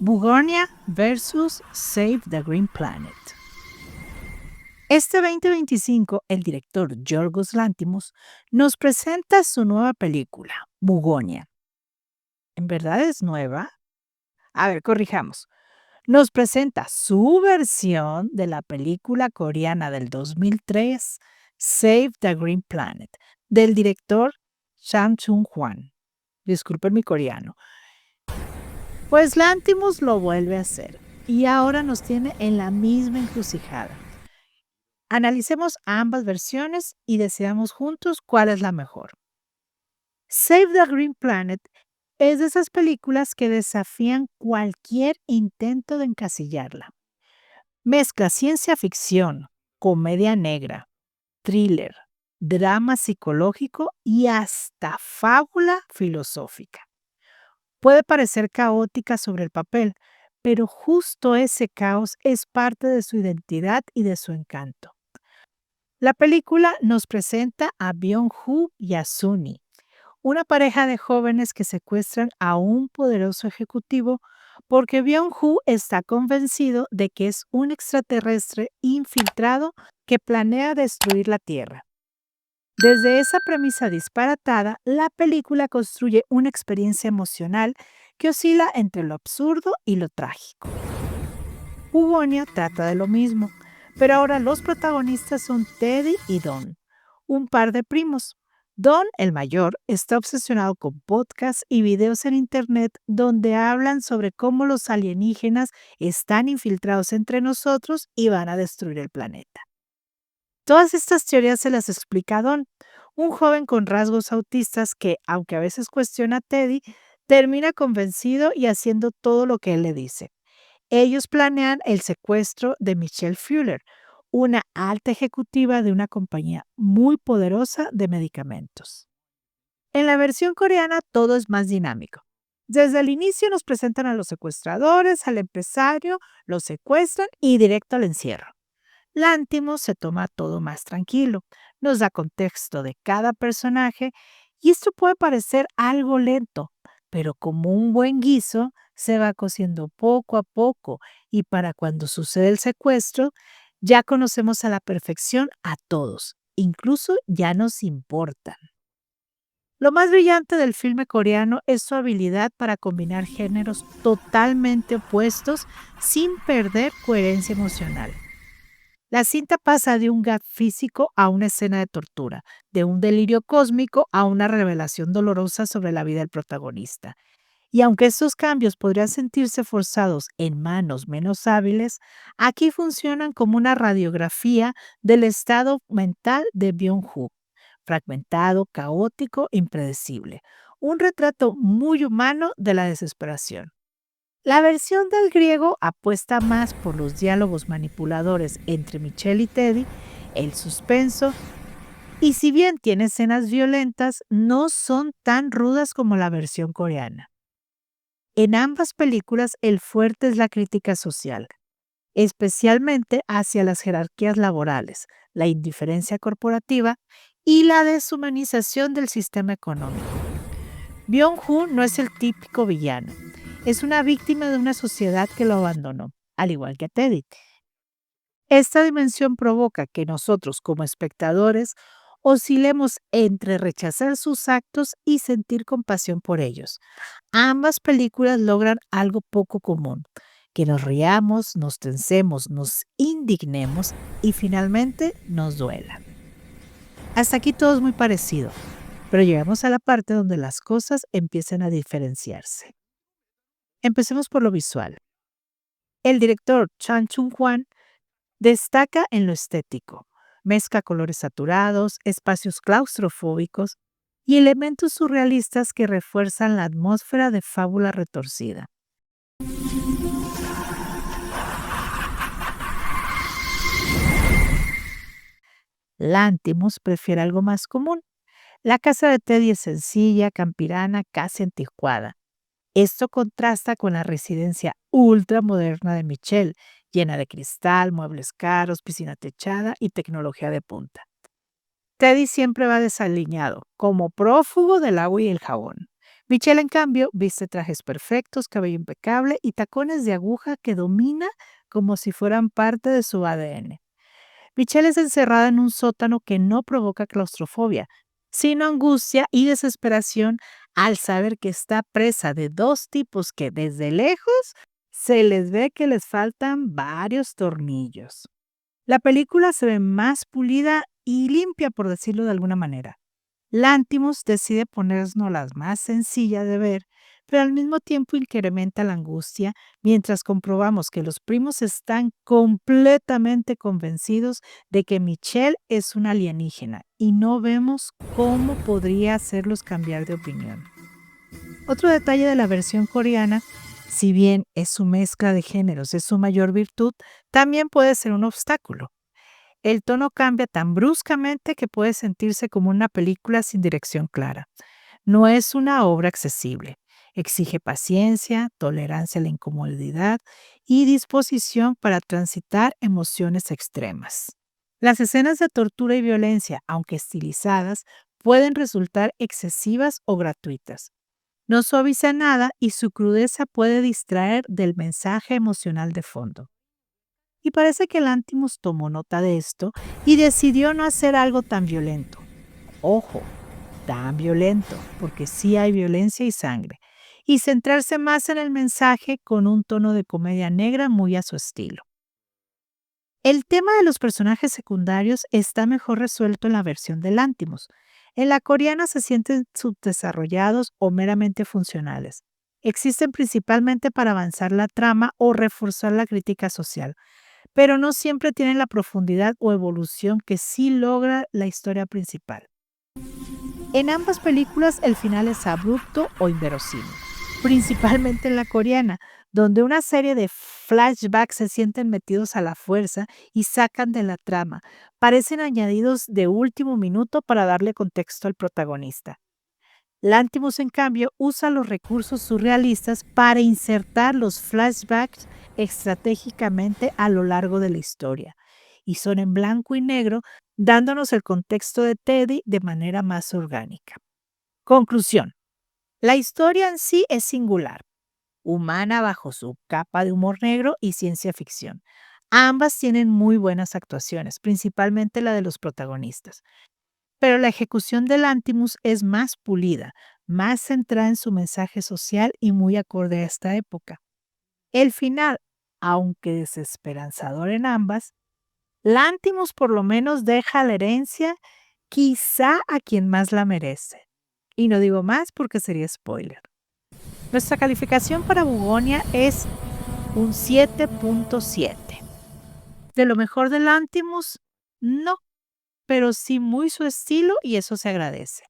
Bugonia versus Save the Green Planet. Este 2025, el director Yorgos Lanthimos nos presenta su nueva película, Bugonia. ¿En verdad es nueva? A ver, corrijamos. Nos presenta su versión de la película coreana del 2003, Save the Green Planet, del director Chang Chung-hwan. Disculpen mi coreano. Pues Lanthimos lo vuelve a hacer y ahora nos tiene en la misma encrucijada. Analicemos ambas versiones y decidamos juntos cuál es la mejor. Save the Green Planet es de esas películas que desafían cualquier intento de encasillarla. Mezcla ciencia ficción, comedia negra, thriller, drama psicológico y hasta fábula filosófica. Puede parecer caótica sobre el papel, pero justo ese caos es parte de su identidad y de su encanto. La película nos presenta a Byung-Ho y a Sunny, una pareja de jóvenes que secuestran a un poderoso ejecutivo porque Byung-Ho está convencido de que es un extraterrestre infiltrado que planea destruir la Tierra. Desde esa premisa disparatada, la película construye una experiencia emocional que oscila entre lo absurdo y lo trágico. Bugonia trata de lo mismo, pero ahora los protagonistas son Teddy y Don, un par de primos. Don, el mayor, está obsesionado con podcasts y videos en internet donde hablan sobre cómo los alienígenas están infiltrados entre nosotros y van a destruir el planeta. Todas estas teorías se las explica Don, un joven con rasgos autistas que, aunque a veces cuestiona a Teddy, termina convencido y haciendo todo lo que él le dice. Ellos planean el secuestro de Michelle Fuller, una alta ejecutiva de una compañía muy poderosa de medicamentos. En la versión coreana todo es más dinámico. Desde el inicio nos presentan a los secuestradores, al empresario, los secuestran y directo al encierro. Lanthimos se toma todo más tranquilo, nos da contexto de cada personaje y esto puede parecer algo lento, pero como un buen guiso se va cociendo poco a poco y para cuando sucede el secuestro ya conocemos a la perfección a todos, incluso ya nos importan. Lo más brillante del filme coreano es su habilidad para combinar géneros totalmente opuestos sin perder coherencia emocional. La cinta pasa de un gag físico a una escena de tortura, de un delirio cósmico a una revelación dolorosa sobre la vida del protagonista. Y aunque estos cambios podrían sentirse forzados en manos menos hábiles, aquí funcionan como una radiografía del estado mental de Byung-Ho, fragmentado, caótico, impredecible. Un retrato muy humano de la desesperación. La versión del griego apuesta más por los diálogos manipuladores entre Michelle y Teddy, el suspenso, y si bien tiene escenas violentas, no son tan rudas como la versión coreana. En ambas películas el fuerte es la crítica social, especialmente hacia las jerarquías laborales, la indiferencia corporativa y la deshumanización del sistema económico. Byung-Ho no es el típico villano. Es una víctima de una sociedad que lo abandonó, al igual que a Teddy. Esta dimensión provoca que nosotros, como espectadores, oscilemos entre rechazar sus actos y sentir compasión por ellos. Ambas películas logran algo poco común, que nos riamos, nos tensemos, nos indignemos y finalmente nos duela. Hasta aquí todo es muy parecido, pero llegamos a la parte donde las cosas empiezan a diferenciarse. Empecemos por lo visual. El director Chang Chung-hwan destaca en lo estético. Mezcla colores saturados, espacios claustrofóbicos y elementos surrealistas que refuerzan la atmósfera de fábula retorcida. Lanthimos prefiere algo más común. La casa de Teddy es sencilla, campirana, casi anticuada. Esto contrasta con la residencia ultramoderna de Michelle, llena de cristal, muebles caros, piscina techada y tecnología de punta. Teddy siempre va desaliñado, como prófugo del agua y el jabón, Michelle, en cambio, viste trajes perfectos, cabello impecable y tacones de aguja que domina como si fueran parte de su ADN. Michelle es encerrada en un sótano que no provoca claustrofobia, sino angustia y desesperación al saber que está presa de dos tipos que desde lejos se les ve que les faltan varios tornillos. La película se ve más pulida y limpia, por decirlo de alguna manera. Lantimos decide ponernos las más sencillas de ver, pero al mismo tiempo incrementa la angustia mientras comprobamos que los primos están completamente convencidos de que Michelle es una alienígena y no vemos cómo podría hacerlos cambiar de opinión. Otro detalle de la versión coreana, si bien es su mezcla de géneros, es su mayor virtud, también puede ser un obstáculo. El tono cambia tan bruscamente que puede sentirse como una película sin dirección clara. No es una obra accesible. Exige paciencia, tolerancia a la incomodidad y disposición para transitar emociones extremas. Las escenas de tortura y violencia, aunque estilizadas, pueden resultar excesivas o gratuitas. No suaviza nada y su crudeza puede distraer del mensaje emocional de fondo. Y parece que Lantimos tomó nota de esto y decidió no hacer algo tan violento. Ojo, tan violento, porque sí hay violencia y sangre. Y centrarse más en el mensaje con un tono de comedia negra muy a su estilo. El tema de los personajes secundarios está mejor resuelto en la versión de Lantimos. En la coreana se sienten subdesarrollados o meramente funcionales. Existen principalmente para avanzar la trama o reforzar la crítica social, pero no siempre tienen la profundidad o evolución que sí logra la historia principal. En ambas películas el final es abrupto o inverosímil, principalmente en la coreana, donde una serie de flashbacks se sienten metidos a la fuerza y sacan de la trama. Parecen añadidos de último minuto para darle contexto al protagonista. Lantimos, en cambio, usa los recursos surrealistas para insertar los flashbacks estratégicamente a lo largo de la historia, y son en blanco y negro, dándonos el contexto de Teddy de manera más orgánica. Conclusión. La historia en sí es singular, humana bajo su capa de humor negro y ciencia ficción. Ambas tienen muy buenas actuaciones, principalmente la de los protagonistas. Pero la ejecución del Lantimos es más pulida, más centrada en su mensaje social y muy acorde a esta época. El final, aunque desesperanzador en ambas, Lantimos por lo menos deja la herencia quizá a quien más la merece. Y no digo más porque sería spoiler. Nuestra calificación para Bugonia es un 7.7. ¿De lo mejor del Lantimos? No, pero sí muy su estilo y eso se agradece.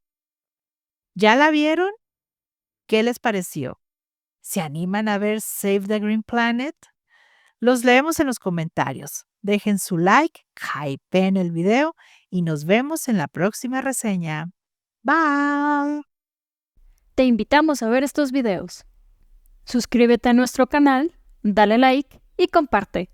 ¿Ya la vieron? ¿Qué les pareció? ¿Se animan a ver Save the Green Planet? Los leemos en los comentarios. Dejen su like, hypeen el video y nos vemos en la próxima reseña. Bye. Te invitamos a ver estos videos. Suscríbete a nuestro canal, dale like y comparte.